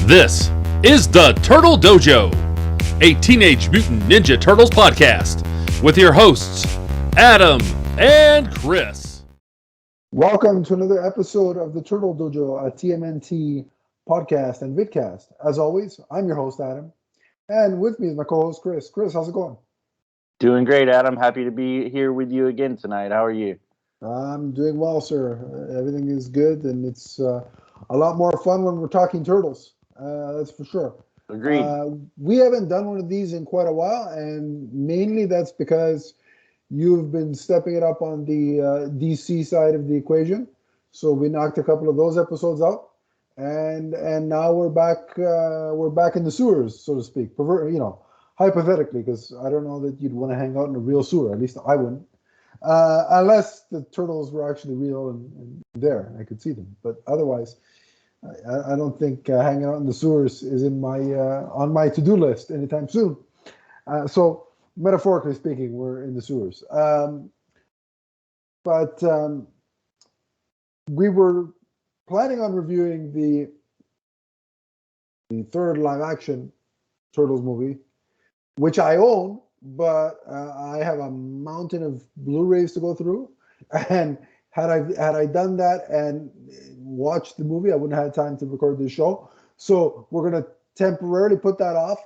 This is the Turtle Dojo, a Teenage Mutant Ninja Turtles podcast with your hosts, Adam and Chris. Welcome to another episode of the Turtle Dojo, a TMNT podcast and vidcast. As always, I'm your host, Adam, and with me is my co-host, Chris. Chris, how's it going? Doing great, Adam. Happy to be here with you again tonight. How are you? I'm doing well, sir. Everything is good, and it's a lot more fun when we're talking turtles. That's for sure. Agreed. We haven't done one of these in quite a while, and mainly that's because you've been stepping it up on the DC side of the equation. So we knocked a couple of those episodes out, and now we're back in the sewers, so to speak. Hypothetically, because I don't know that you'd want to hang out in a real sewer. At least I wouldn't. Unless the turtles were actually real and there, I could see them. But otherwise, I don't think hanging out in the sewers is in my on my to-do list anytime soon. So metaphorically speaking, we're in the sewers. But we were planning on reviewing the third live-action Turtles movie, which I own. But I have a mountain of Blu-rays to go through, and had I done that and watched the movie, I wouldn't have had time to record this show. So we're going to temporarily put that off,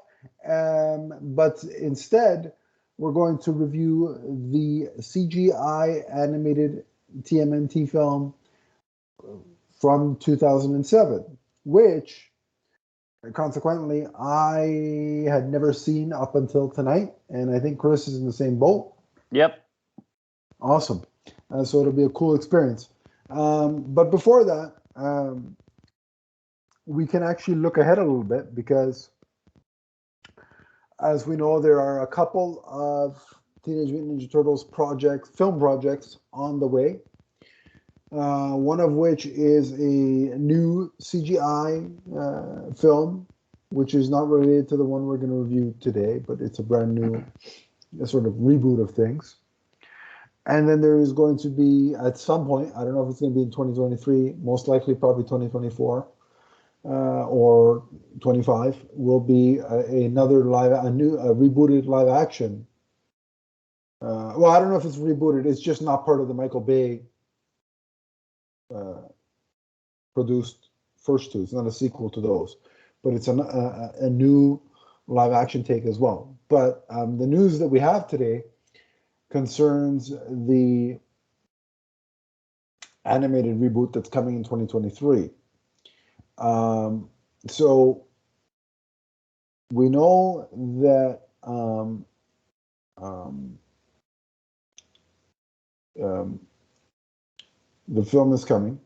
but instead we're going to review the CGI animated TMNT film from 2007, which consequently I had never seen up until tonight, and I think Chris is in the same boat. Yep. Awesome. So it'll be a cool experience. But before that, we can actually look ahead a little bit, because as we know, there are a couple of Teenage Mutant Ninja Turtles film projects on the way. One of which is a new CGI film, which is not related to the one we're going to review today, but it's a brand new sort of reboot of things. And then there is going to be, at some point, I don't know if it's going to be in 2023, most likely probably 2024 or 25, will be a rebooted live action. Well, I don't know if it's rebooted. It's just not part of the Michael Bay produced first two. It's not a sequel to those, but it's a new live action take as well. But the news that we have today concerns the animated reboot that's coming in 2023. So we know that the film is coming,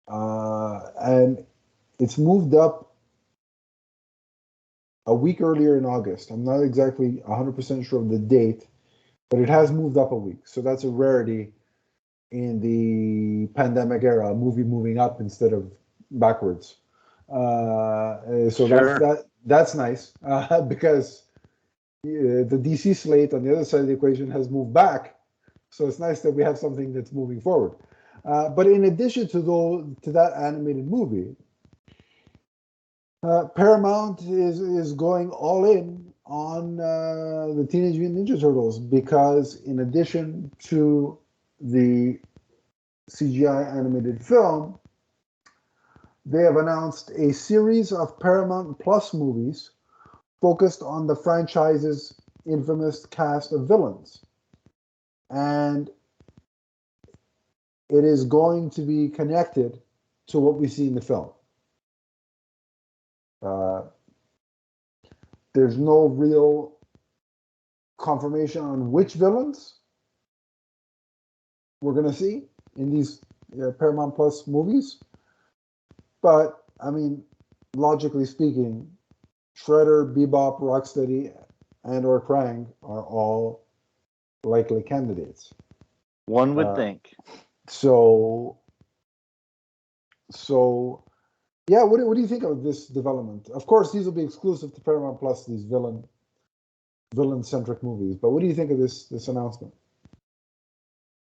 and it's moved up a week earlier in August. I'm not exactly 100% sure of the date, but it has moved up a week. So that's a rarity in the pandemic era, a movie moving up instead of backwards. So sure. That's nice, because the DC slate on the other side of the equation has moved back. So it's nice that we have something that's moving forward. But in addition to that animated movie, Paramount is going all in on the Teenage Mutant Ninja Turtles, because in addition to the CGI animated film, they have announced a series of Paramount Plus movies focused on the franchise's infamous cast of villains. And it is going to be connected to what we see in the film. There's no real confirmation on which villains we're going to see in these Paramount Plus movies. But, I mean, logically speaking, Shredder, Bebop, Rocksteady, and or Krang are all likely candidates. One would think. So yeah, what do you think of this development? Of course, these will be exclusive to Paramount Plus, these villain-centric movies. But what do you think of this announcement?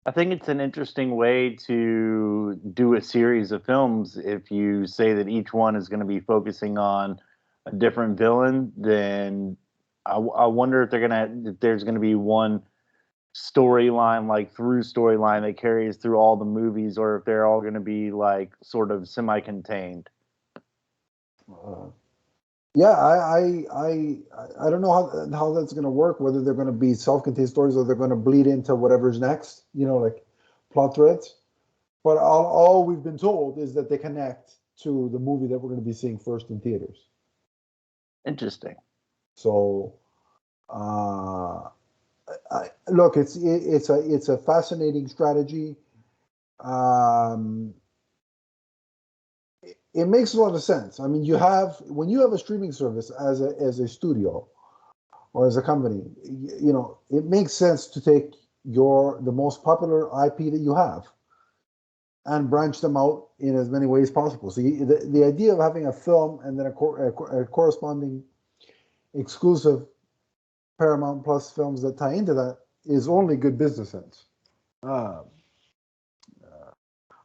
I think it's an interesting way to do a series of films. If you say that each one is going to be focusing on a different villain, then I wonder if there's going to be one storyline, like through storyline that carries through all the movies, or if they're all going to be like sort of semi-contained. Yeah, I don't know how that's going to work. Whether they're going to be self-contained stories or they're going to bleed into whatever's next. Like plot threads. But all we've been told is that they connect to the movie that we're going to be seeing first in theaters. Interesting. So, look, it's a fascinating strategy. It makes a lot of sense. I mean, when you have a streaming service as a studio or as a company, it makes sense to take the most popular IP that you have and branch them out in as many ways possible. So the idea of having a film and then a corresponding exclusive Paramount Plus films that tie into that is only good business sense.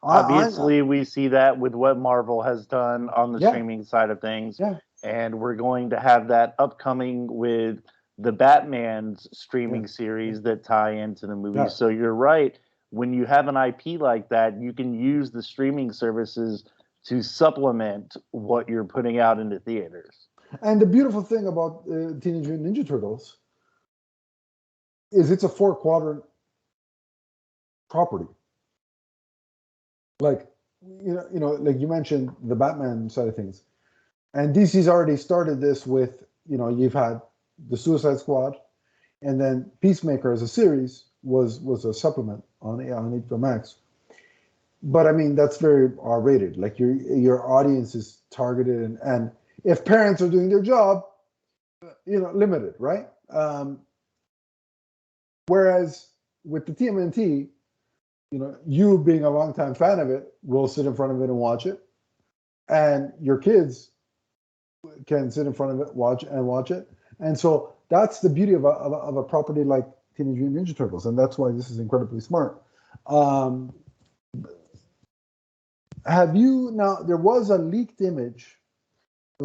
Obviously, we see that with what Marvel has done on the Yeah. streaming side of things. Yeah. And we're going to have that upcoming with the Batman's streaming series that tie into the movie. Yeah. So you're right. When you have an IP like that, you can use the streaming services to supplement what you're putting out into theaters. And the beautiful thing about Teenage Mutant Ninja Turtles is it's a 4-quadrant property. Like, like you mentioned the Batman side of things. And DC's already started this with, you've had the Suicide Squad, and then Peacemaker as a series was a supplement on HBO Max. But I mean, that's very R-rated. Like your audience is targeted, and if parents are doing their job, limited, right? Whereas with the TMNT, you being a longtime fan of it will sit in front of it and watch it, and your kids can sit in front of it, watch it. And so that's the beauty of a property like Teenage Mutant Ninja Turtles, and that's why this is incredibly smart. There was a leaked image,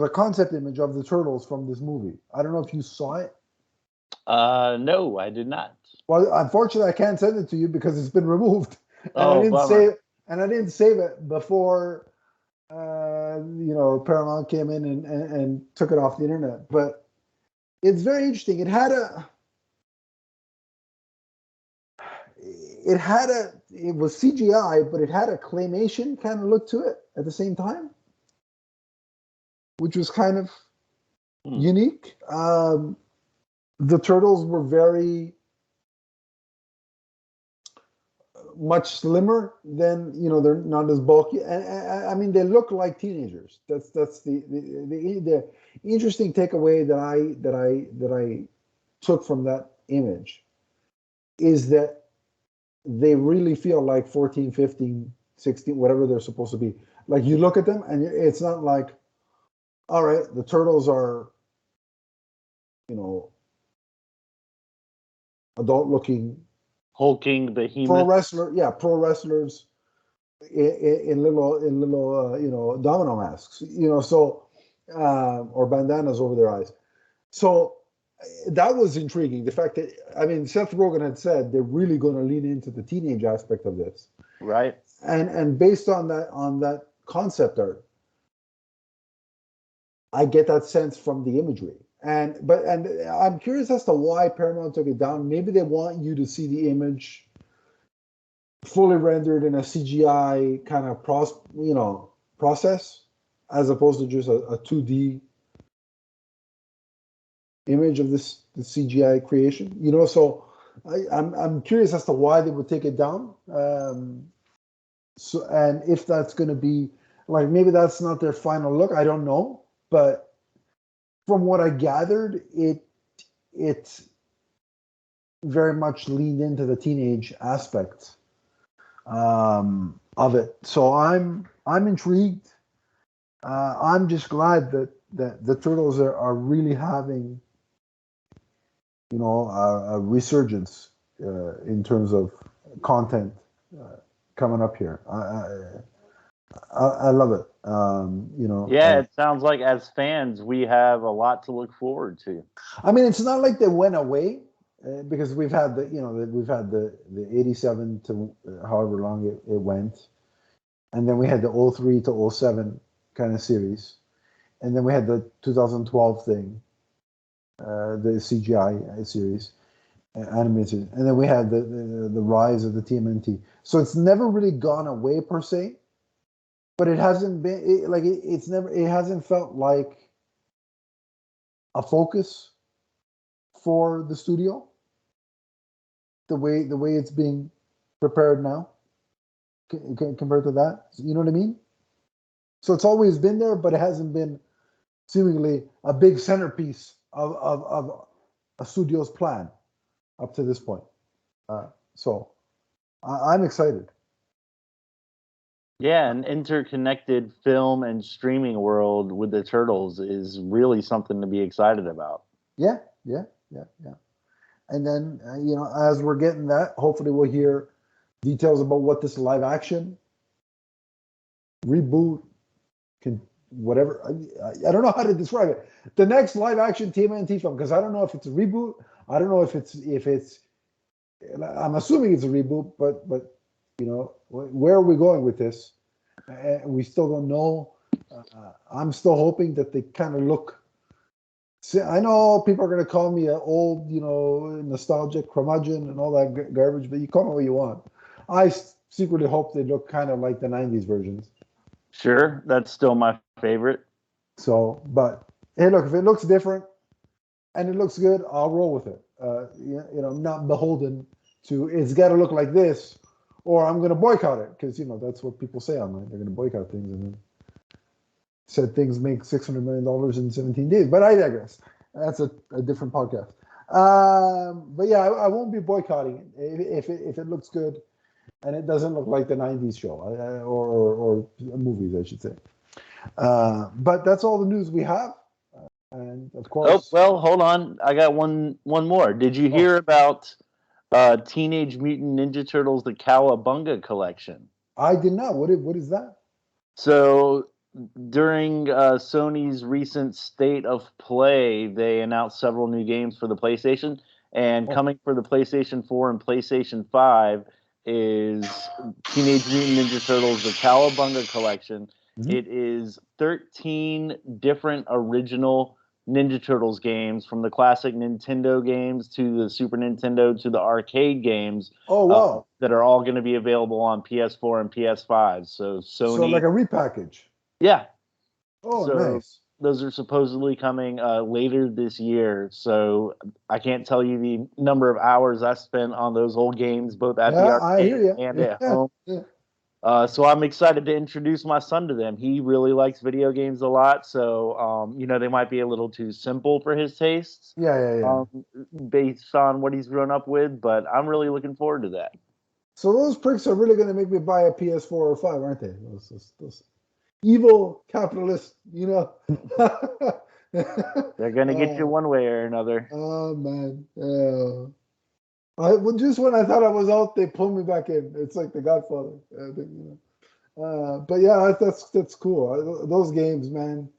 a concept image of the Turtles from this movie. I don't know if you saw it. No, I did not. Well, unfortunately, I can't send it to you because it's been removed, and I didn't save it before Paramount came in and took it off the internet. But it's very interesting. It was CGI, but it had a claymation kind of look to it at the same time, which was kind of unique. The turtles were very much slimmer than, they're not as bulky, and I mean they look like teenagers. That's the interesting takeaway that I took from that image is that they really feel like 14, 15, 16, whatever they're supposed to be. Like you look at them and it's not like, all right, the turtles are, adult looking, hulking behemoth, pro wrestlers in little domino masks, or bandanas over their eyes. So that was intriguing. The fact that, Seth Rogen had said they're really going to lean into the teenage aspect of this, right? And based on that concept art, I get that sense from the imagery. And I'm curious as to why Paramount took it down. Maybe they want you to see the image fully rendered in a CGI kind of process, as opposed to just a 2D image of the CGI creation. So I'm curious as to why they would take it down. So, and if that's going to be like, maybe that's not their final look. I don't know, but from what I gathered, it very much leaned into the teenage aspect of it. So I'm intrigued. I'm just glad that the Turtles are really having, a resurgence in terms of content coming up here. I love it. Yeah, it sounds like as fans we have a lot to look forward to. I mean, it's not like they went away because we've had the 87 to however long it went, and then we had the 03 to 07 kind of series, and then we had the 2012 thing, the CGI series, animated, and then we had the rise of the TMNT. So it's never really gone away per se, but it hasn't been it hasn't felt like a focus for the studio the way it's being prepared now compared to that. You know what I mean? So it's always been there, but it hasn't been seemingly a big centerpiece of a studio's plan up to this point. So I'm excited. Yeah, an interconnected film and streaming world with the Turtles is really something to be excited about. Yeah. And then, as we're getting that, hopefully we'll hear details about what this live action reboot can, whatever. I don't know how to describe it. The next live action TMNT film, because I don't know if it's a reboot. I don't know if it's, I'm assuming it's a reboot, but where are we going with this? We still don't know. I'm still hoping that they kind of look. See, I know people are going to call me an old, nostalgic curmudgeon and all that garbage, but you call me what you want. I secretly hope they look kind of like the 90s versions. Sure, that's still my favorite. So, but hey, look, if it looks different and it looks good, I'll roll with it. Not beholden to it's got to look like this, or I'm going to boycott it because that's what people say online. They're going to boycott things, and then said things make $600 million in 17 days. But I digress. That's a different podcast. But yeah, I won't be boycotting it if it looks good and it doesn't look like the 90s show or movies, I should say. But that's all the news we have. And of course. Oh, well, hold on. I got one more. Did you hear about Teenage Mutant Ninja Turtles, the Cowabunga collection? I did not. What is that? So during Sony's recent State of Play, they announced several new games for the PlayStation, and coming for the PlayStation 4 and PlayStation 5 is Teenage Mutant Ninja Turtles, the Cowabunga collection. Mm-hmm. It is 13 different original Ninja Turtles games, from the classic Nintendo games to the Super Nintendo to the arcade games. Oh, wow. That are all going to be available on PS4 and PS5. So Sony. So like a repackage. Yeah. Oh, so nice. Those are supposedly coming later this year. So I can't tell you the number of hours I spent on those old games, both at the arcade and at home. Yeah. So I'm excited to introduce my son to them. He really likes video games a lot. So, they might be a little too simple for his tastes. Yeah. Based on what he's grown up with. But I'm really looking forward to that. So those pricks are really going to make me buy a PS4 or 5, aren't they? Those evil capitalists, They're going to get you one way or another. Oh, man. Just when I thought I was out, they pulled me back in. It's like The Godfather. But yeah, that's cool. Those games, man.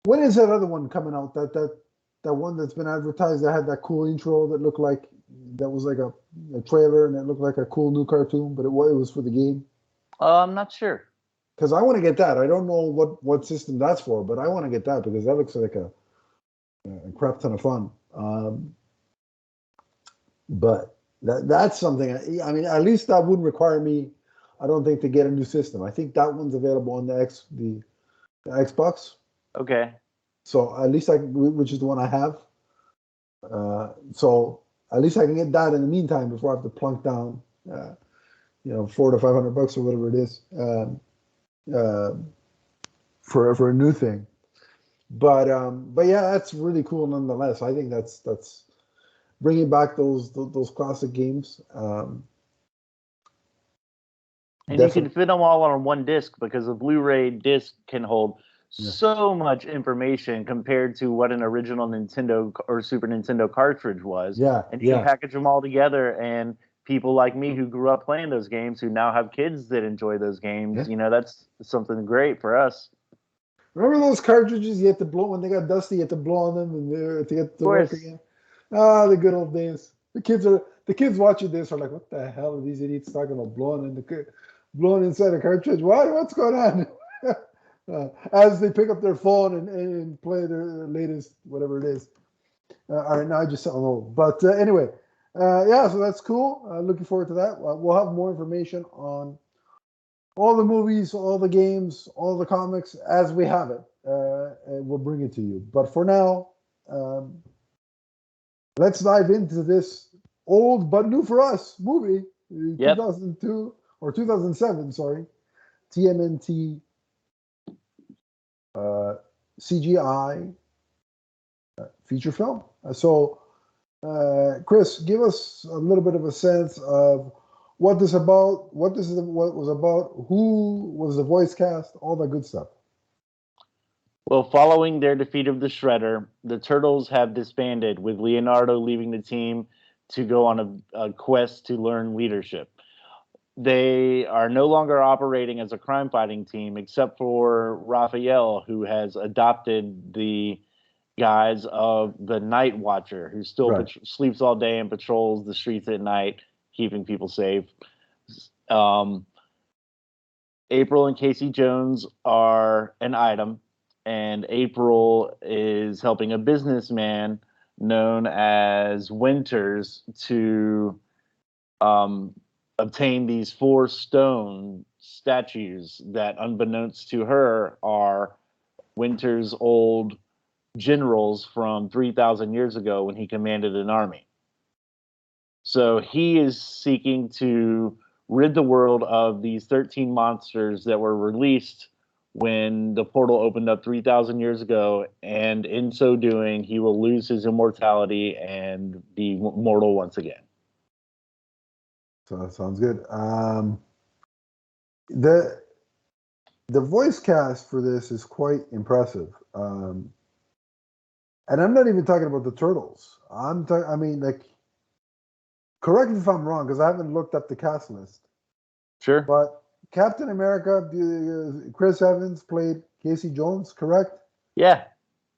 When is that other one coming out? That one that's been advertised that had that cool intro that looked like that was like a trailer and it looked like a cool new cartoon, but it was for the game. I'm not sure. Because I want to get that. I don't know what system that's for, but I want to get that because that looks like a crap ton of fun. But that's something. I mean, at least that wouldn't require me, I don't think, to get a new system. I think that one's available on the Xbox. Okay. So at least which is the one I have. So at least I can get that in the meantime before I have to plunk down, $400 to $500 or whatever it is, for a new thing. But yeah, that's really cool nonetheless. I think that's bringing back those classic games. And you can fit them all on one disc because a Blu-ray disc can hold so much information compared to what an original Nintendo or Super Nintendo cartridge was. Yeah. And you can package them all together and people like me who grew up playing those games, who now have kids that enjoy those games, that's something great for us. Remember those cartridges you had to blow when they got dusty? You had to blow on them and to get to work again. Ah, the good old days. The kids watching this are like, what the hell are these idiots talking about blowing inside a cartridge? What's going on? As they pick up their phone and play their latest whatever it is. All right, now I just sound old. But anyway, so that's cool. Looking forward to that. We'll have more information on all the movies, all the games, all the comics as we have it. And we'll bring it to you. But for now, let's dive into this old but new for us movie, 2002 or 2007, sorry, TMNT CGI feature film. So, Chris, give us a little bit of a sense of what this about, what was about, who was the voice cast, all that good stuff. Well, following their defeat of the Shredder, the Turtles have disbanded, with Leonardo leaving the team to go on a quest to learn leadership. They are no longer operating as a crime-fighting team, except for Raphael, who has adopted the guise of the Night Watcher, who still sleeps all day and patrols the streets at night, keeping people safe. April and Casey Jones are an item, and April is helping a businessman known as Winters to obtain these 4 stone statues that, unbeknownst to her, are Winters' old generals from 3,000 years ago when he commanded an army. So he is seeking to rid the world of these 13 monsters that were released when the portal opened up 3,000 years ago, and in so doing, he will lose his immortality and be mortal once again. So that sounds good. The voice cast for this is quite impressive. And I'm not even talking about the Turtles. Correct me if I'm wrong, because I haven't looked up the cast list. Sure. But Captain America, Chris Evans played Casey Jones, correct? Yeah.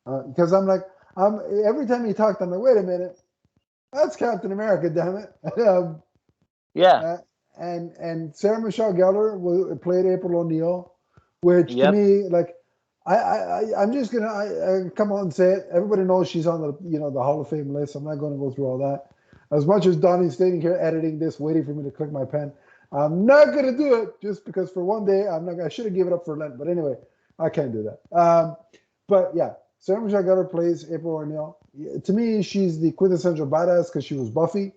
Because every time he talked, I'm like, wait a minute, that's Captain America, damn it. Yeah. And Sarah Michelle Gellar played April O'Neil, which to me, like, I'm just gonna come on and say it. Everybody knows she's on the Hall of Fame list. I'm not going to go through all that. As much as Donnie's standing here editing this, waiting for me to click my pen, I'm not going to do it just because for one day I should have given up for Lent. But anyway, I can't do that. But yeah, Sarah Michelle Gellar plays April O'Neil. To me, she's the quintessential badass because she was Buffy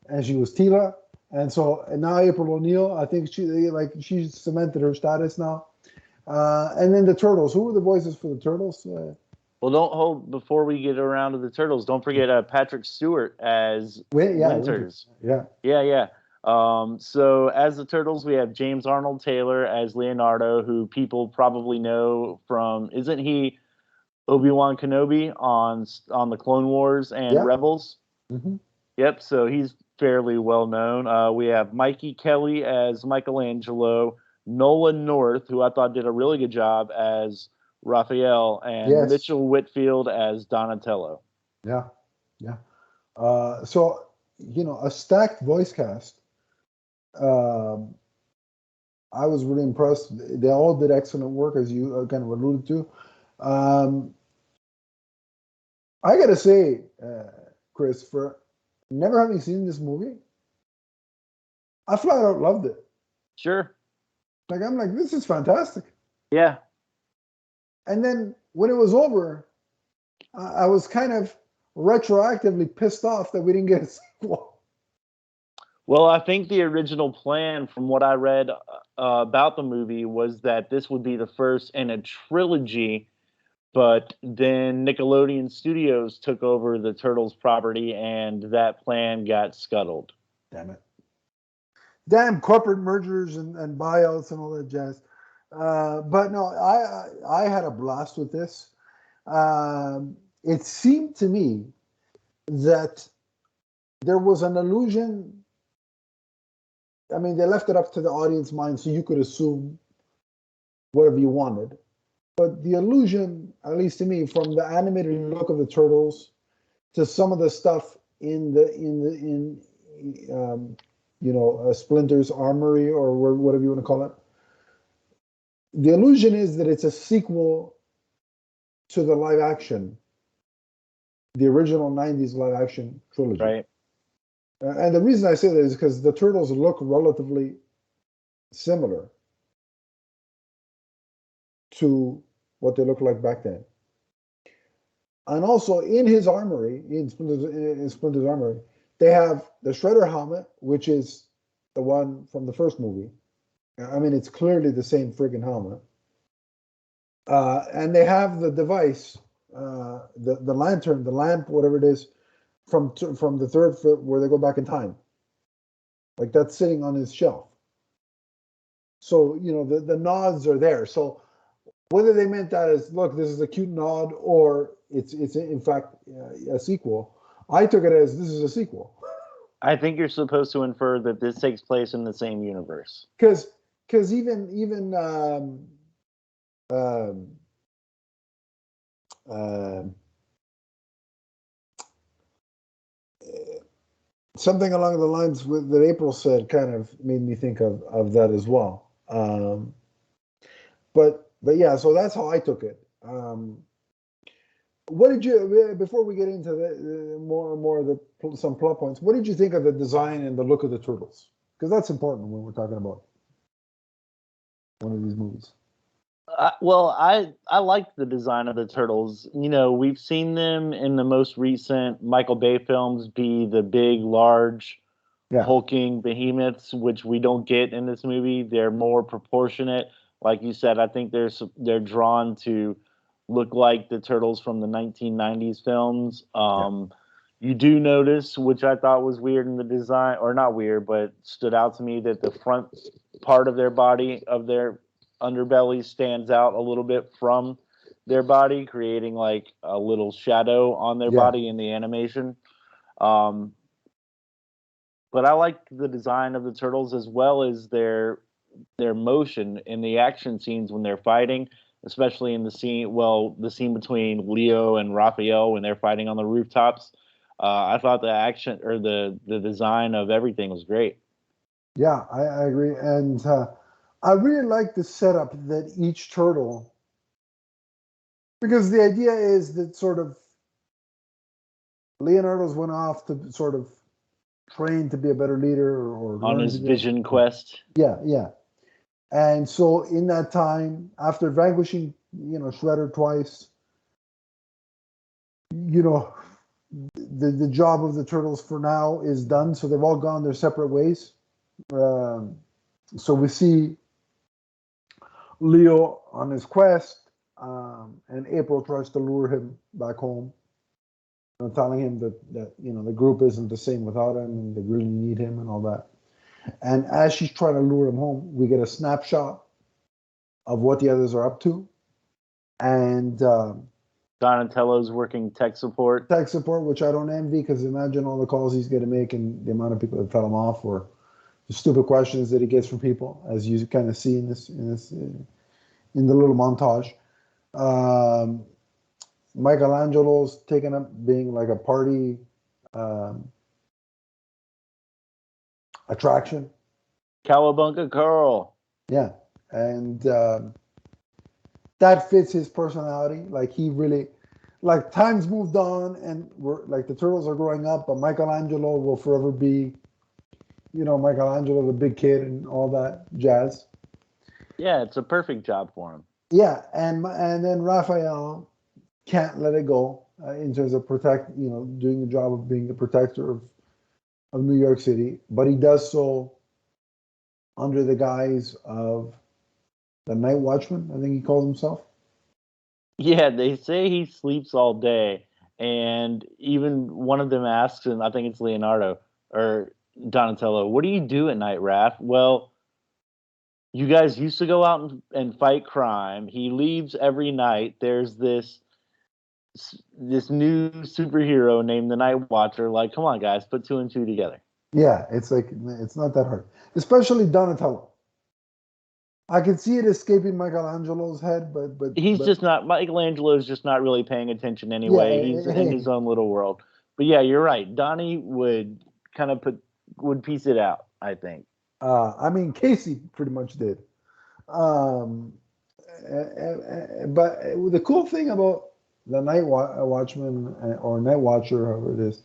and she was Tila. And now April O'Neil, I think she's cemented her status now. And then the Turtles. Who were the voices for the Turtles? Well, don't hold before we get around to the Turtles. Don't forget Patrick Stewart as Winters. Yeah. So as the Turtles, we have James Arnold Taylor as Leonardo, who people probably know from, isn't he Obi-Wan Kenobi on the Clone Wars and Rebels? Mm-hmm. Yep. So he's fairly well known. We have Mikey Kelly as Michelangelo, Nolan North, who I thought did a really good job as Raphael, and Mitchell Whitfield as Donatello. Yeah. So, a stacked voice cast. I was really impressed. They all did excellent work, as you kind of alluded to. I gotta say, Chris, for never having seen this movie, I flat out loved it. Sure. I'm like, this is fantastic. Yeah. And then when it was over, I was kind of retroactively pissed off that we didn't get a sequel. Well, I think the original plan, from what I read about the movie, was that this would be the first in a trilogy, but then Nickelodeon Studios took over the Turtles property, and that plan got scuttled. Damn it. Damn corporate mergers and buyouts and all that jazz. But no, I had a blast with this. It seemed to me that there was an allusion I mean, they left it up to the audience mind, so you could assume whatever you wanted. But the illusion, at least to me, from the animated look of the turtles to some of the stuff in Splinter's armory or whatever you want to call it, the illusion is that it's a sequel to the live action, the original '90s live action trilogy. Right. And the reason I say that is because the turtles look relatively similar to what they looked like back then. And also in his armory, in Splinter's armory, they have the Shredder helmet, which is the one from the first movie. I mean, it's clearly the same friggin' helmet. And they have the device, the lantern, the lamp, whatever it is, from the third film where they go back in time. Like that's sitting on his shelf. So, the nods are there. So whether they meant that as, look, this is a cute nod, or it's in fact a sequel, I took it as this is a sequel. I think you're supposed to infer that this takes place in the same universe. Because even something along the lines that April said kind of made me think of that as well. But yeah, so that's how I took it. What did you, before we get into the more of some plot points, what did you think of the design and the look of the turtles? Because that's important when we're talking about one of these movies. Well, I liked the design of the turtles. We've seen them in the most recent Michael Bay films be the big, large, hulking behemoths, which we don't get in this movie. They're more proportionate. Like you said, I think they're drawn to look like the turtles from the 1990s films. You do notice, which I thought was weird in the design, or not weird, but stood out to me, that the front part of their body, of their underbelly, stands out a little bit from their body, creating like a little shadow on their body in the animation. But I like the design of the turtles as well as their motion in the action scenes when they're fighting, especially in the scene between Leo and Raphael when they're fighting on the rooftops. I thought the action, or the design of everything, was great. Yeah, I agree. And I really like the setup that each turtle, because the idea is that sort of Leonardo's went off to sort of train to be a better leader or on his vision quest. Yeah. And so in that time, after vanquishing, Shredder twice, the job of the turtles for now is done. So they've all gone their separate ways. So we see Leo on his quest, and April tries to lure him back home, telling him that the group isn't the same without him, and they really need him and all that. And as she's trying to lure him home, we get a snapshot of what the others are up to, and Donatello's working tech support, which I don't envy, because imagine all the calls he's going to make and the amount of people that tell him off, or the stupid questions that he gets from people, as you kind of see in the little montage. Michelangelo's taken up being like a party attraction. Cowabunga Curl. Yeah, and that fits his personality. Like he really, like times moved on, and we're like the turtles are growing up, but Michelangelo will forever be, Michelangelo, the big kid, and all that jazz. Yeah, it's a perfect job for him. Yeah, and then Raphael can't let it go in terms of doing the job of being the protector of New York City, but he does so under the guise of the Night Watchman, I think he calls himself. Yeah, they say he sleeps all day, and even one of them asks him, I think it's Leonardo or Donatello, "What do you do at night, Raph?" "Well, you guys used to go out and fight crime. He leaves every night. There's this new superhero named the Night Watcher. Like, come on, guys, put two and two together." Yeah, it's like it's not that hard, especially Donatello. I can see it escaping Michelangelo's head, He's but just not Michelangelo's just not really paying attention yeah, anyway. He's in his own little world. But yeah, you're right. Donnie would kind of would piece it out, I think. I mean Casey pretty much did. Um, but the cool thing about the Watchman or Night Watcher, however it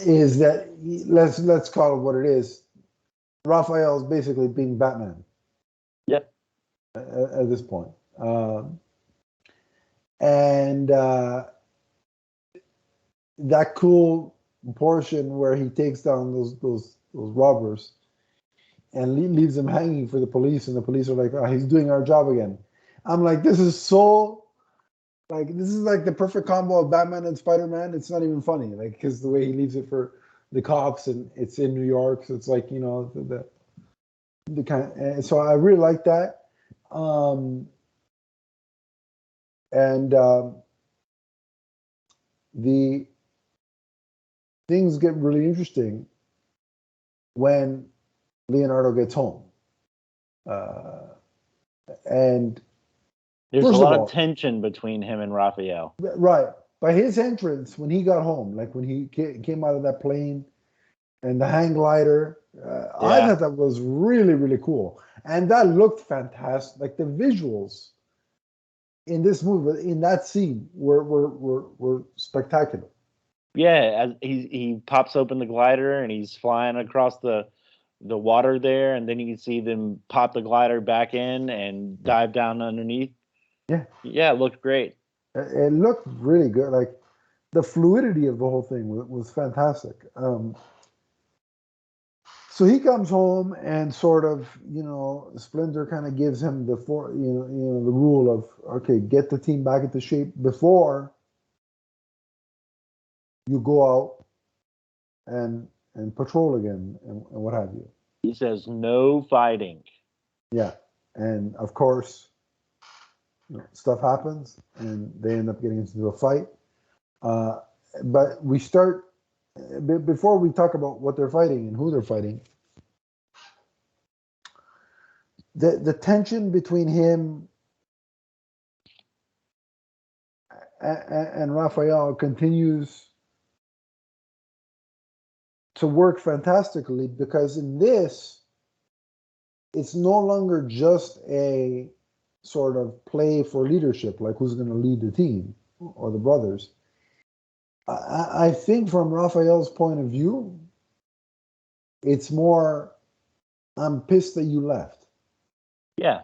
is that let's call it what it is. Raphael is basically being Batman Yep. at this point. And that cool portion where he takes down those robbers and leaves them hanging for the police, and the police are like, "Oh, he's doing our job again." I'm like, this is so this is like the perfect combo of Batman and Spider-Man. It's not even funny, like because the way he leaves it for the cops, and it's in New York, so it's like the kind. And so I really like that. And the things get really interesting when Leonardo gets home. And There's a first of lot of all, tension between him and Raphael. right, by his entrance when he got home, like when he came out of that plane and the hang glider, I Yeah. thought that was really, really cool. And that looked fantastic. Like the visuals in this movie, in that scene, were spectacular. Yeah, as he pops open the glider and he's flying across the water there, and then you can see them pop the glider back in and dive down underneath. Yeah, Yeah, it looked great. it looked really good. Like the fluidity of the whole thing was fantastic. So he comes home and sort of, Splinter kind of gives him the rule of, okay, get the team back into shape before you go out and patrol again and what have you. He says no fighting. Yeah, and of course, stuff happens and they end up getting into a fight. But we start before we talk about what they're fighting and who they're fighting. The tension between him and Raphael continues to work fantastically because in this, it's no longer just a sort of play for leadership, like who's going to lead the team or the brothers. I think from Raphael's point of view, it's more, I'm pissed that you left. Yeah.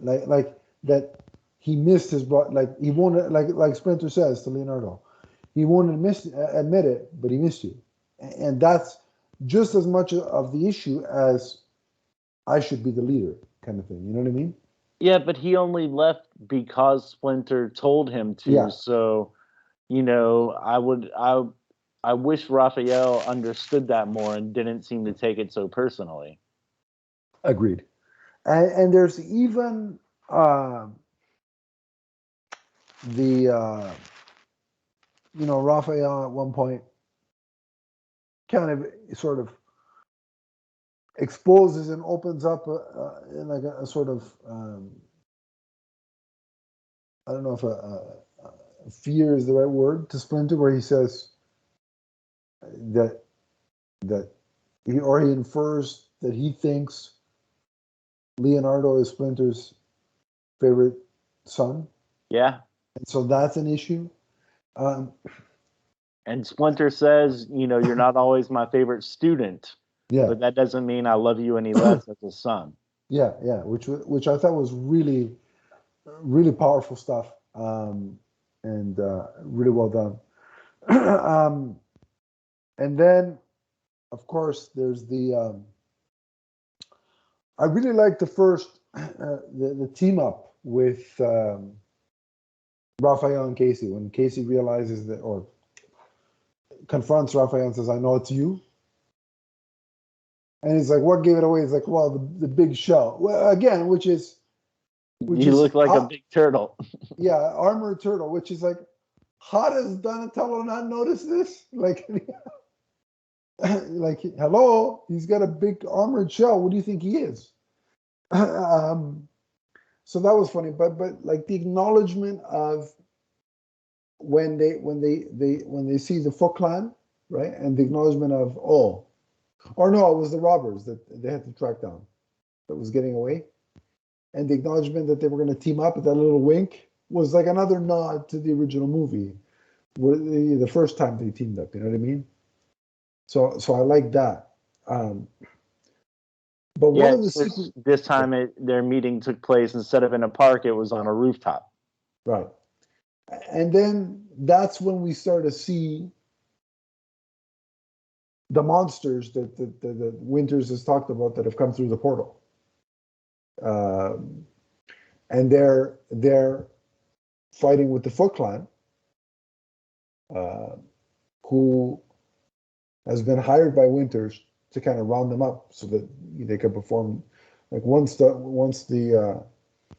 Like that he missed his brother. Like he won't, like Splinter says to Leonardo, he won't admit it, but he missed you. And that's just as much of the issue as I should be the leader kind of thing. You know what I mean? Yeah, but he only left because Splinter told him to. Yeah. So, I wish Raphael understood that more and didn't seem to take it so personally. Agreed. And there's even Raphael at one point kind of sort of exposes and opens up like a sort of I don't know if fear is the right word to Splinter, where he says that he infers that he thinks Leonardo is Splinter's favorite son. Yeah. And so that's an issue. And Splinter says, you're not always my favorite student, Yeah. but that doesn't mean I love you any less as a son. Yeah, which I thought was really, really powerful stuff, and really well done. And then, of course, there's the. I really like the first the team up with Raphael and Casey when Casey realizes that or confronts Raphael and says, "I know it's you." And he's like, "What gave it away?" He's like, "Well, the big shell." Well, again, which is you look like a big turtle. Yeah, armored turtle, which is like, how does Donatello not notice this? Like, Like, hello, he's got a big armored shell. What do you think he is? So that was funny, but like the acknowledgement of when they see the Foot Clan, right, and the acknowledgement of or no, it was the robbers that they had to track down that was getting away, and the acknowledgement that they were going to team up. That little wink was like another nod to the original movie, where the first time they teamed up. You know what I mean? So I like that. But one Yeah, of the sequels, this time their meeting took place instead of in a park, it was on a rooftop. right, and then that's when we start to see the monsters that the Winters has talked about that have come through the portal, and they're fighting with the Foot Clan, who has been hired by Winters to kind of round them up so that they could perform. Like once the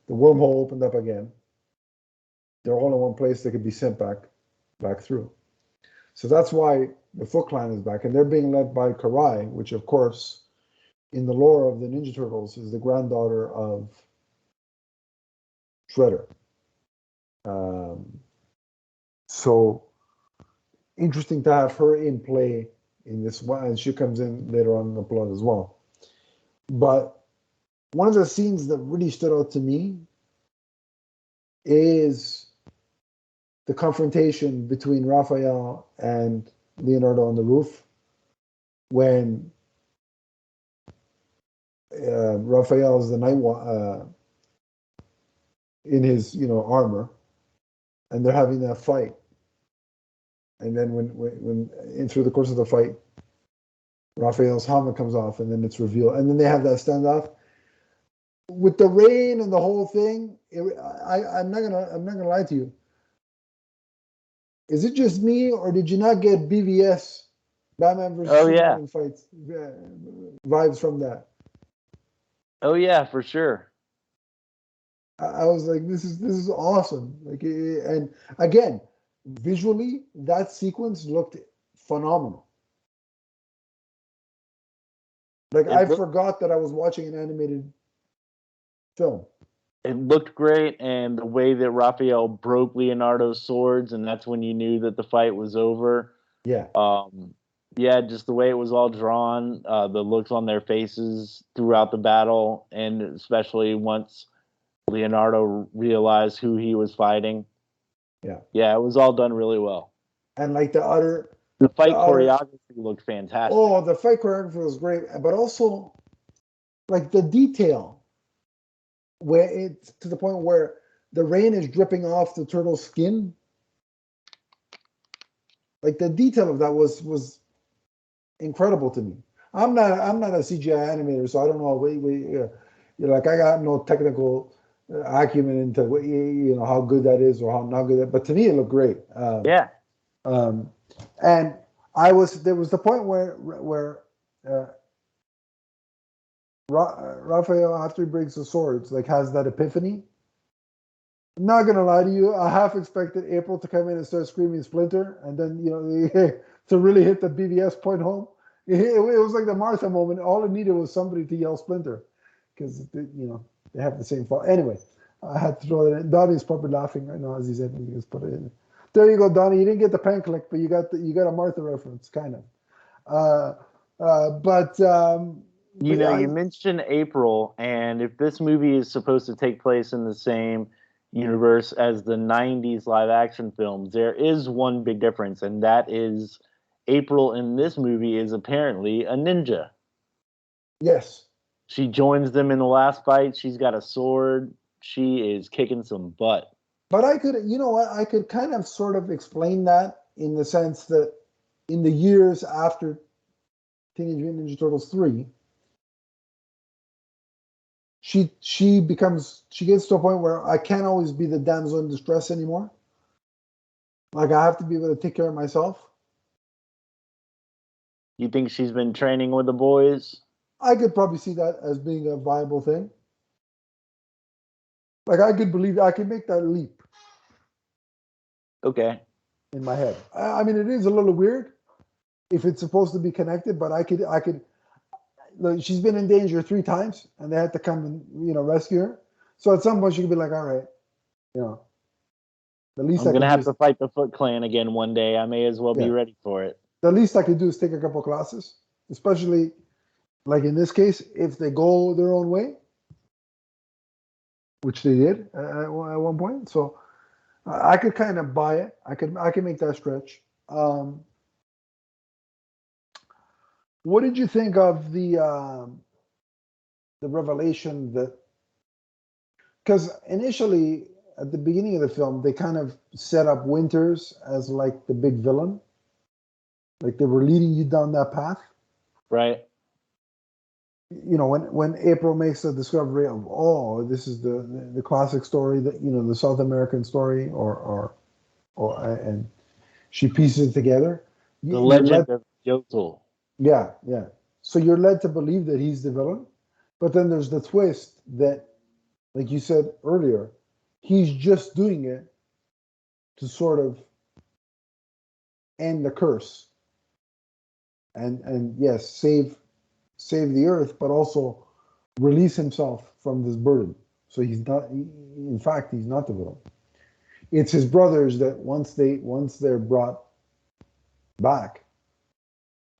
wormhole opened up again, they're all in one place. They could be sent back through. So that's why the Foot Clan is back, and they're being led by Karai, which of course, in the lore of the Ninja Turtles, is the granddaughter of Shredder. So interesting to have her in play in this one, and she comes in later on in the plot as well. But one of the scenes that really stood out to me is the confrontation between Raphael and Leonardo on the roof, when Raphael is the night in his armor, and they're having that fight. And then when through the course of the fight, Raphael's helmet comes off, and then it's revealed, and then they have that standoff with the rain and the whole thing. I'm not gonna lie to you. Is it just me, or did you not get BVS, Batman versus Superman fights vibes from that? Oh yeah, for sure. I was like, this is awesome. Like, and again, visually, that sequence looked phenomenal. Like, I forgot that I was watching an animated film. It looked great, and the way that Raphael broke Leonardo's swords, and that's when you knew that the fight was over. Yeah. Yeah, just the way it was all drawn, the looks on their faces throughout the battle, and especially once Leonardo realized who he was fighting. Yeah. Yeah, it was all done really well. And like the fight choreography looked fantastic. Oh, the fight choreography was great, but also like the detail, where it's to the point where the rain is dripping off the turtle's skin. Like the detail of that was incredible to me. I'm not a CGI animator, so I don't know. Like, I got no technical acumen into how good that is or how not good. But to me, it looked great. Yeah. And there was the point where Raphael, after he breaks the swords, like, has that epiphany. I'm not gonna lie to you, I half expected April to come in and start screaming Splinter, and then to really hit the BBS point home. It was like the Martha moment. All it needed was somebody to yell Splinter, because they have the same fault. Anyway, I had to throw it in. Donnie's probably laughing right now as he said, he just put it in. There you go, Donnie. You didn't get the pen click, but you got a Martha reference, kind of. You mentioned April, and if this movie is supposed to take place in the same universe as the 90s live action films, there is one big difference, and that is April in this movie is apparently a ninja. Yes. She joins them in the last fight. She's got a sword. She is kicking some butt. But I could kind of sort of explain that, in the sense that in the years after Teenage Mutant Ninja Turtles 3, she gets to a point where I can't always be the damsel in distress anymore. Like, I have to be able to take care of myself. You think she's been training with the boys? I could probably see that as being a viable thing. Like, I could make that leap. Okay. In my head. I mean, it is a little weird, if it's supposed to be connected, but I could. Like, she's been in danger 3 times, and they had to come and rescue her. So at some point, she could be like, "All right, you know, the least I'm I gonna can have do to fight the Foot Clan again one day. I may as well be ready for it. the least I could do is take a couple classes, especially like in this case, if they go their own way, which they did at one point. So I could kind of buy it. I could make that stretch. What did you think of the revelation that? Because initially, at the beginning of the film, they kind of set up Winters as like the big villain, like they were leading you down that path. Right. When April makes the discovery of, oh, this is the classic story, that the South American story, and she pieces it together. The legend of Yotel. Yeah. So you're led to believe that he's the villain, but then there's the twist that, like you said earlier, he's just doing it to sort of end the curse, and yes, save the earth, but also release himself from this burden. So he's not. In fact, he's not the villain. It's his brothers that once they're brought back,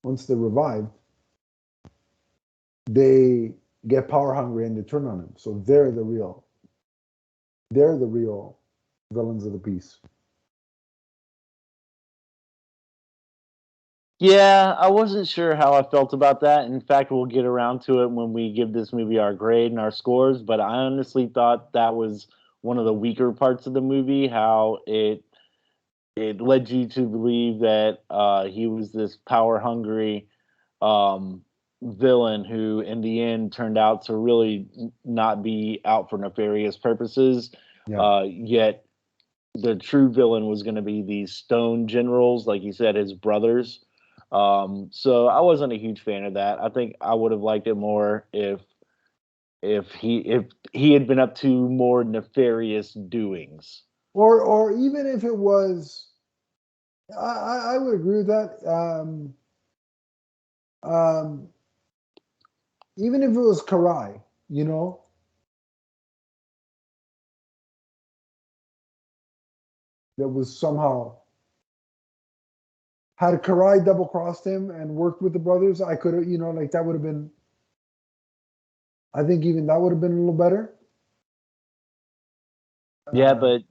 once they're revived, they get power hungry and they turn on him. So they're the real villains of the piece. Yeah, I wasn't sure how I felt about that. In fact, we'll get around to it when we give this movie our grade and our scores, but I honestly thought that was one of the weaker parts of the movie, how it led you to believe that he was this power hungry villain who in the end turned out to really not be out for nefarious purposes. Yet the true villain was going to be these stone generals, like you said, his brothers. So I wasn't a huge fan of that. I think I would have liked it more if he had been up to more nefarious doings. Or even if it was, I would agree with that. Even if it was Karai, that was somehow, had Karai double crossed him and worked with the brothers, I could have, like that would have been. I think even that would have been a little better. Yeah, but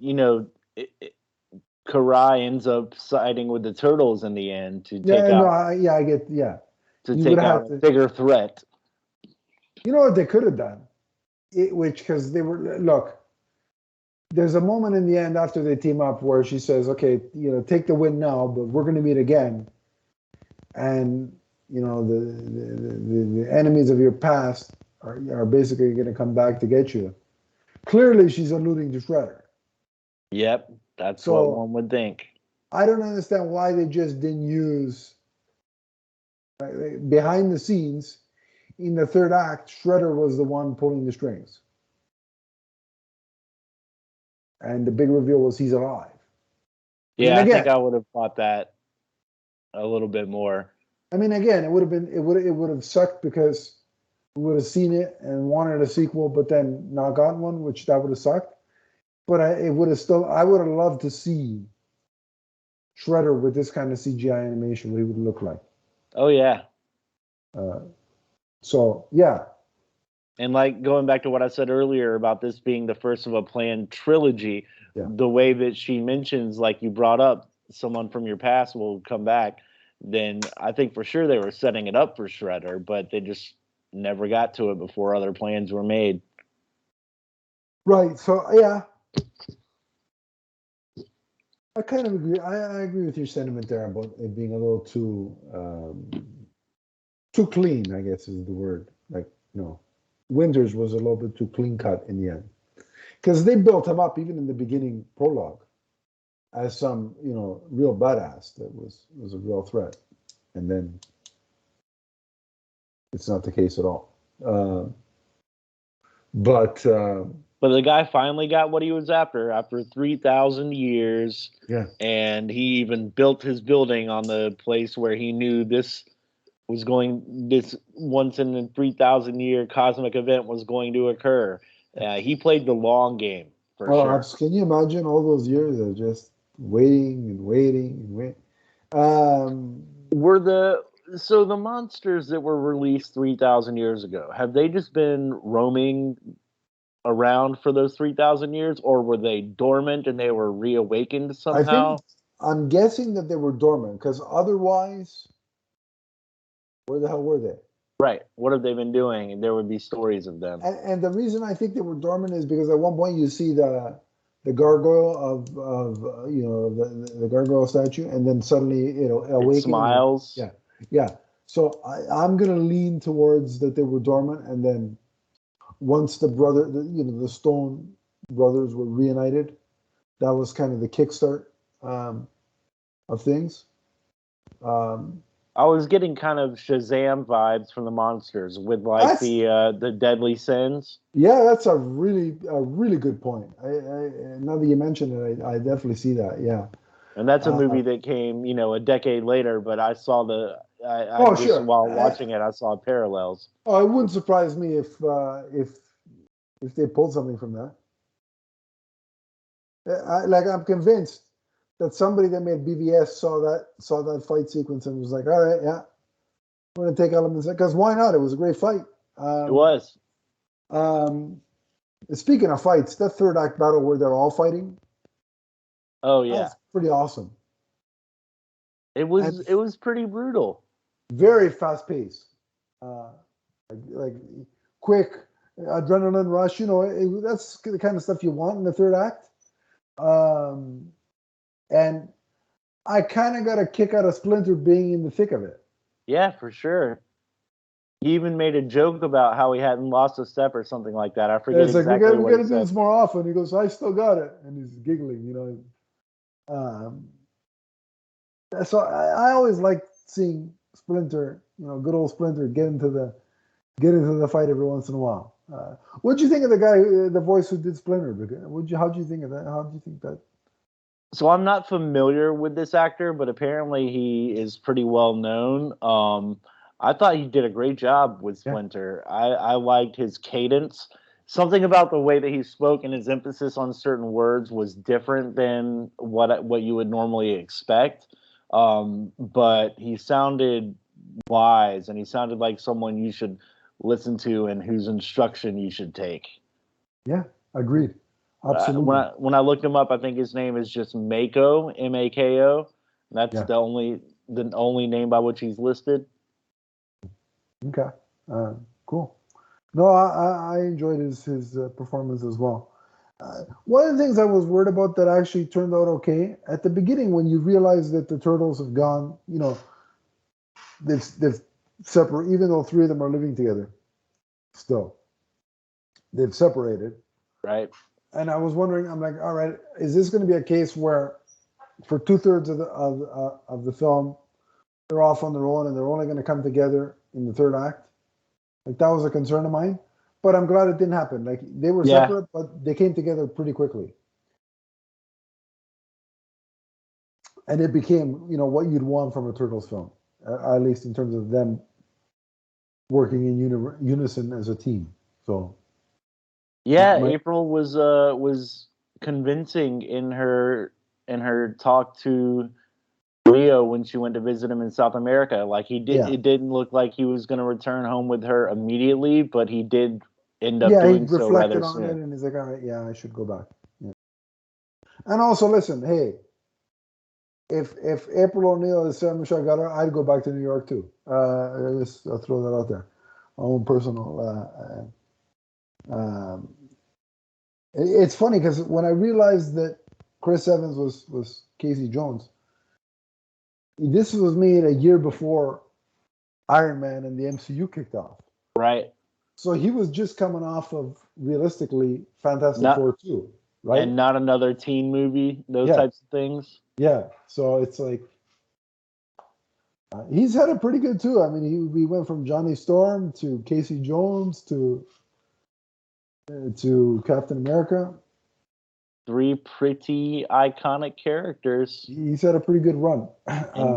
Karai ends up siding with the turtles in the end to take out. I get to take out a bigger threat. You know what they could have done, because they were look. There's a moment in the end after they team up where she says, "Okay, take the win now, but we're going to meet again." And the enemies of your past are basically going to come back to get you. Clearly, she's alluding to Shredder. Yep, that's what one would think. I don't understand why they just didn't use behind the scenes in the third act. Shredder was the one pulling the strings, and the big reveal was he's alive. Yeah, I think I would have thought that a little bit more. I mean, again, it would have sucked because we would have seen it and wanted a sequel, but then not gotten one, which that would have sucked. But I would have loved to see Shredder with this kind of CGI animation, what he would look like. Oh yeah. So yeah. And like going back to what I said earlier about this being the first of a planned trilogy, the way that she mentions, like you brought up, someone from your past will come back, then I think for sure they were setting it up for Shredder, but they just never got to it before other plans were made. Right. So yeah. I kind of agree. I agree with your sentiment there about it being a little too clean, I guess is the word. Like, Winters was a little bit too clean cut in the end. Because they built him up even in the beginning prologue as some, real badass that was a real threat. And then it's not the case at all. But But the guy finally got what he was after 3,000 years. Yeah. And he even built his building on the place where he knew this once in a 3,000 year cosmic event was going to occur. He played the long game for sure. Can you imagine all those years of just waiting and waiting and waiting? So the monsters that were released 3,000 years ago, have they just been roaming around for those 3,000 years, or were they dormant and they were reawakened somehow? I'm guessing that they were dormant, because otherwise, where the hell were they? Right. What have they been doing? And there would be stories of them. And the reason I think they were dormant is because at one point you see the gargoyle of the gargoyle statue, and then suddenly awakens. It smiles. Yeah. So I'm gonna lean towards that they were dormant, and then once the Stone brothers were reunited, that was kind of the kickstart of things. I was getting kind of Shazam vibes from the monsters with like the deadly sins. Yeah, that's a really good point. Now that you mention it, I definitely see that. Yeah. And that's a movie that came, a decade later, but I saw while watching it, I saw parallels. Oh, it wouldn't surprise me if they pulled something from that. I'm convinced that somebody that made BVS saw that fight sequence and was like, all right, yeah, I'm going to take elements, because why not? It was a great fight. It was. Speaking of fights, that third act battle where they're all fighting. Oh yeah, that's pretty awesome. It was pretty brutal. Very fast paced, like quick adrenaline rush. That's the kind of stuff you want in the third act. And I kind of got a kick out of Splinter being in the thick of it. Yeah, for sure. He even made a joke about how he hadn't lost a step or something like that. I forget exactly what he said. We got to do this more often. He goes, I still got it. And he's giggling, So I always like seeing Splinter, good old Splinter, get into the fight every once in a while. What'd you think of the guy, the voice who did Splinter? How'd you think of that? How'd you think that? So I'm not familiar with this actor, but apparently he is pretty well known. I thought he did a great job with Splinter. Yeah. I liked his cadence. Something about the way that he spoke and his emphasis on certain words was different than what you would normally expect. But he sounded wise, and he sounded like someone you should listen to and whose instruction you should take. Yeah, agreed. Absolutely. When I looked him up, I think his name is just Mako, Mako. That's the only name by which he's listed. Okay, cool. No, I enjoyed his performance as well. One of the things I was worried about that actually turned out okay at the beginning, when you realize that the turtles have gone, they've separate, even though three of them are living together, still they've separated, right? And I was wondering, I'm like, all right, is this going to be a case where for 2/3 of the film, they're off on their own and they're only going to come together in the third act? Like, that was a concern of mine, but I'm glad it didn't happen. Like, they were separate, but they came together pretty quickly. And it became, what you'd want from a Turtles film, at least in terms of them working in unison as a team. So. Yeah, April was convincing in her talk to Rio when she went to visit him in South America. Like, it didn't look like he was going to return home with her immediately, but he did end up doing so rather soon. Yeah, he reflected on it and he's like, all right, yeah, I should go back. Yeah. And also, listen, hey, if April O'Neil is Sarah Michelle Gellar, I'd go back to New York too. I'll throw that out there. My own personal. It's funny because when I realized that Chris Evans was Casey Jones, this was made a year before Iron Man and the MCU kicked off. Right. So he was just coming off of, realistically, Fantastic Four 2, right? And not another teen movie, those types of things. Yeah. So it's like, he's had it pretty good too. I mean, we went from Johnny Storm to Casey Jones to to Captain America. 3 pretty iconic characters He's had a pretty good run.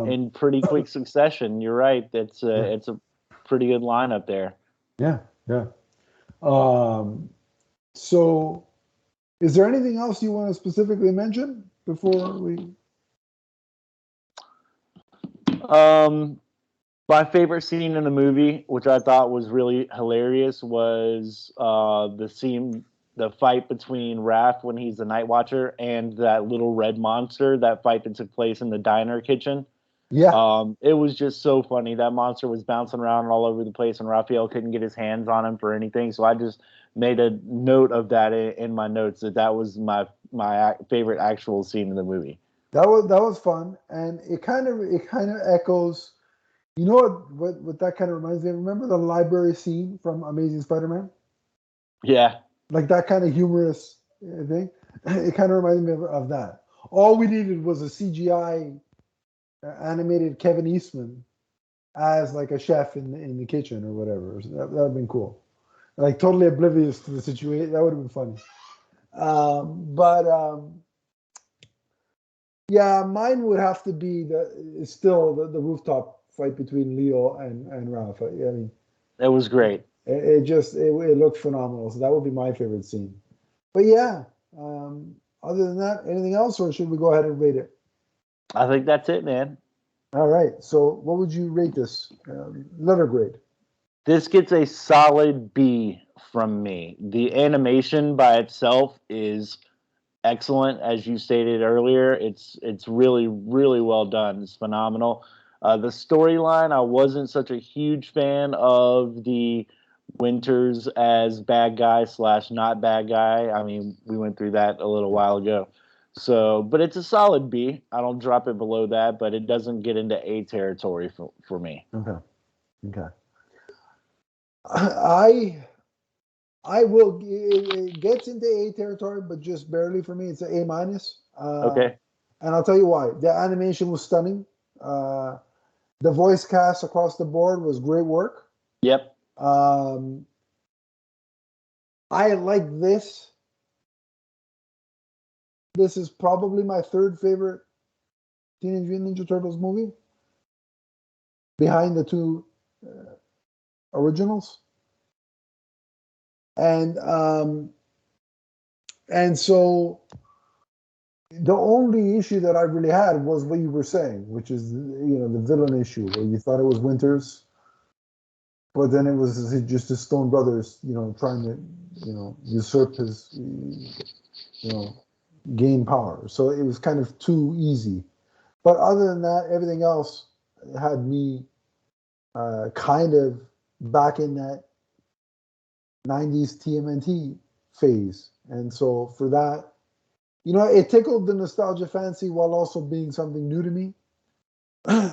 in pretty quick succession. You're right. It's a pretty good lineup there. Yeah, yeah. So, is there anything else you want to specifically mention before we? My favorite scene in the movie, which I thought was really hilarious, was the fight between Raph when he's the Night Watcher and that little red monster. That fight that took place in the diner kitchen. Yeah. It was just so funny. That monster was bouncing around all over the place, and Raphael couldn't get his hands on him for anything. So I just made a note of that in my notes that was my favorite actual scene in the movie. That was fun, and it kind of echoes. You know what that kind of reminds me of? Remember the library scene from Amazing Spider-Man? Yeah. Like that kind of humorous thing. It kind of reminded me of that. All we needed was a CGI animated Kevin Eastman as like a chef in the kitchen or whatever. So that would have been cool. Like totally oblivious to the situation. That would have been funny. Yeah, mine would have to be the rooftop fight between Leo and Ralph. I mean, it was great. It looked phenomenal. So that would be my favorite scene. But yeah, other than that, anything else, or should we go ahead and rate it? I think that's it, man. All right. So what would you rate this? Letter grade. This gets a solid B from me. The animation by itself is excellent, as you stated earlier. It's really, really well done. It's phenomenal. The storyline, I wasn't such a huge fan of the Winters as bad guy / not bad guy. I mean, we went through that a little while ago. So, but it's a solid B. I don't drop it below that, but it doesn't get into A territory for me. Okay. I will. It gets into A territory, but just barely for me. It's an A minus. Okay. And I'll tell you why. The animation was stunning. The voice cast across the board was great work. Yep. I like this. This is probably my third favorite Teenage Mutant Ninja Turtles movie, behind the two originals. And so the only issue that I really had was what you were saying, which is the villain issue, where you thought it was Winters, but then it was just the Stone Brothers, trying to usurp his, gain power. So it was kind of too easy. But other than that, everything else had me kind of back in that 90s TMNT phase. And so for that, it tickled the nostalgia fancy while also being something new to me.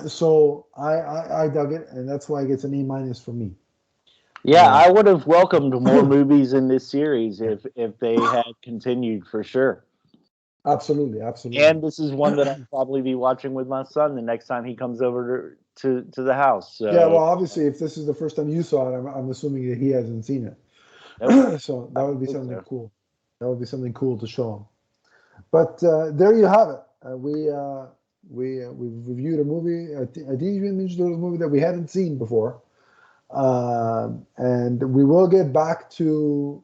So I dug it, and that's why it gets an A minus from me. Yeah, I would have welcomed more movies in this series if they had continued, for sure. Absolutely. And this is one that I'll probably be watching with my son the next time he comes over to the house. So. Yeah, well, obviously, if this is the first time you saw it, I'm assuming that he hasn't seen it. Nope. So that would be something cool. That would be something cool to show him. But there you have it. We reviewed a movie, a Teenage Mutant Ninja Turtles movie that we hadn't seen before, and we will get back to.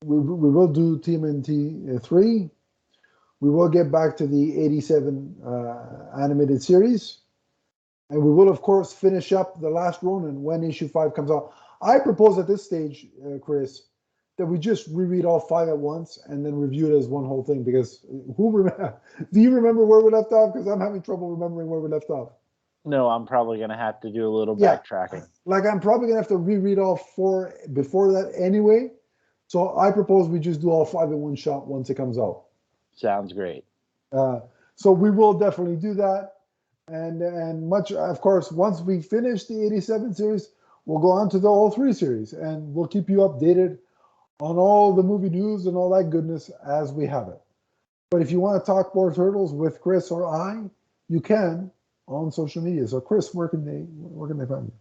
We will do TMNT 3. We will get back to the 87 animated series, and we will, of course, finish up the Last Ronin when issue 5 comes out. I propose at this stage, Chris, that we just reread all 5 at once and then review it as one whole thing. Because do you remember where we left off? Because I'm having trouble remembering where we left off. No, I'm probably going to have to do a little backtracking. Like I'm probably going to have to reread all 4 before that anyway. So I propose we just do all 5 in one shot once it comes out. Sounds great. So we will definitely do that. And much, of course, once we finish the 87 series, we'll go on to the all 3 series. And we'll keep you updated on all the movie news and all that goodness as we have it. But if you want to talk more Turtles with Chris or I, you can on social media. So Chris, where can they find you?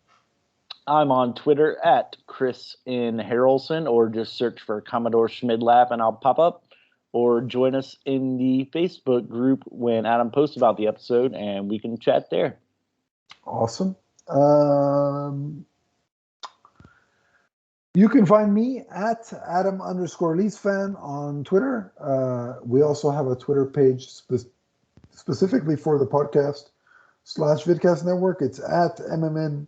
I'm on Twitter at Chris in Harrelson, or just search for Commodore Schmidlap and I'll pop up. Or join us in the Facebook group when Adam posts about the episode, and we can chat there. Awesome. You can find me at Adam_LeesFan on Twitter. We also have a Twitter page specifically for the podcast /vidcast network. It's at MMNPDC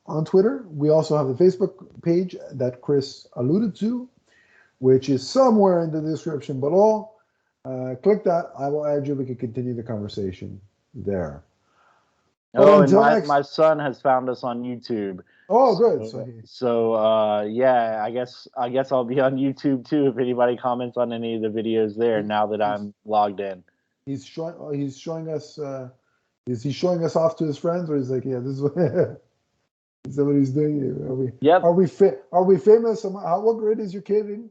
on Twitter. We also have the Facebook page that Chris alluded to, which is somewhere in the description below. Click that. I will add you. We can continue the conversation there. Oh, and my son has found us on YouTube. Oh, good. So yeah, I guess I'll be on YouTube too if anybody comments on any of the videos there. Now that I'm logged in, he's showing us. Is he showing us off to his friends, or he's like, yeah, this is what, is that what he's doing? Are we? Yep. Are we famous? What grade is your kid in?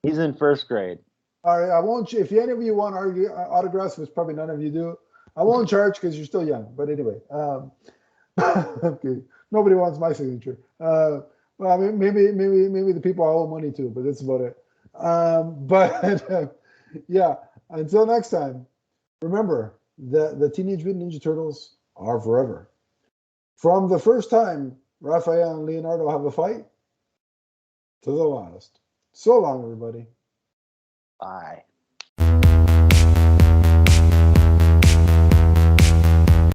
He's in first grade. All right, I won't. If any of you want autographs, which probably none of you do, I won't charge because you're still young. But anyway, okay. Nobody wants my signature. Well, I mean, maybe the people I owe money to, but that's about it. Yeah. Until next time, remember that the Teenage Mutant Ninja Turtles are forever. From the first time Raphael and Leonardo have a fight to the last. So long, everybody. Bye.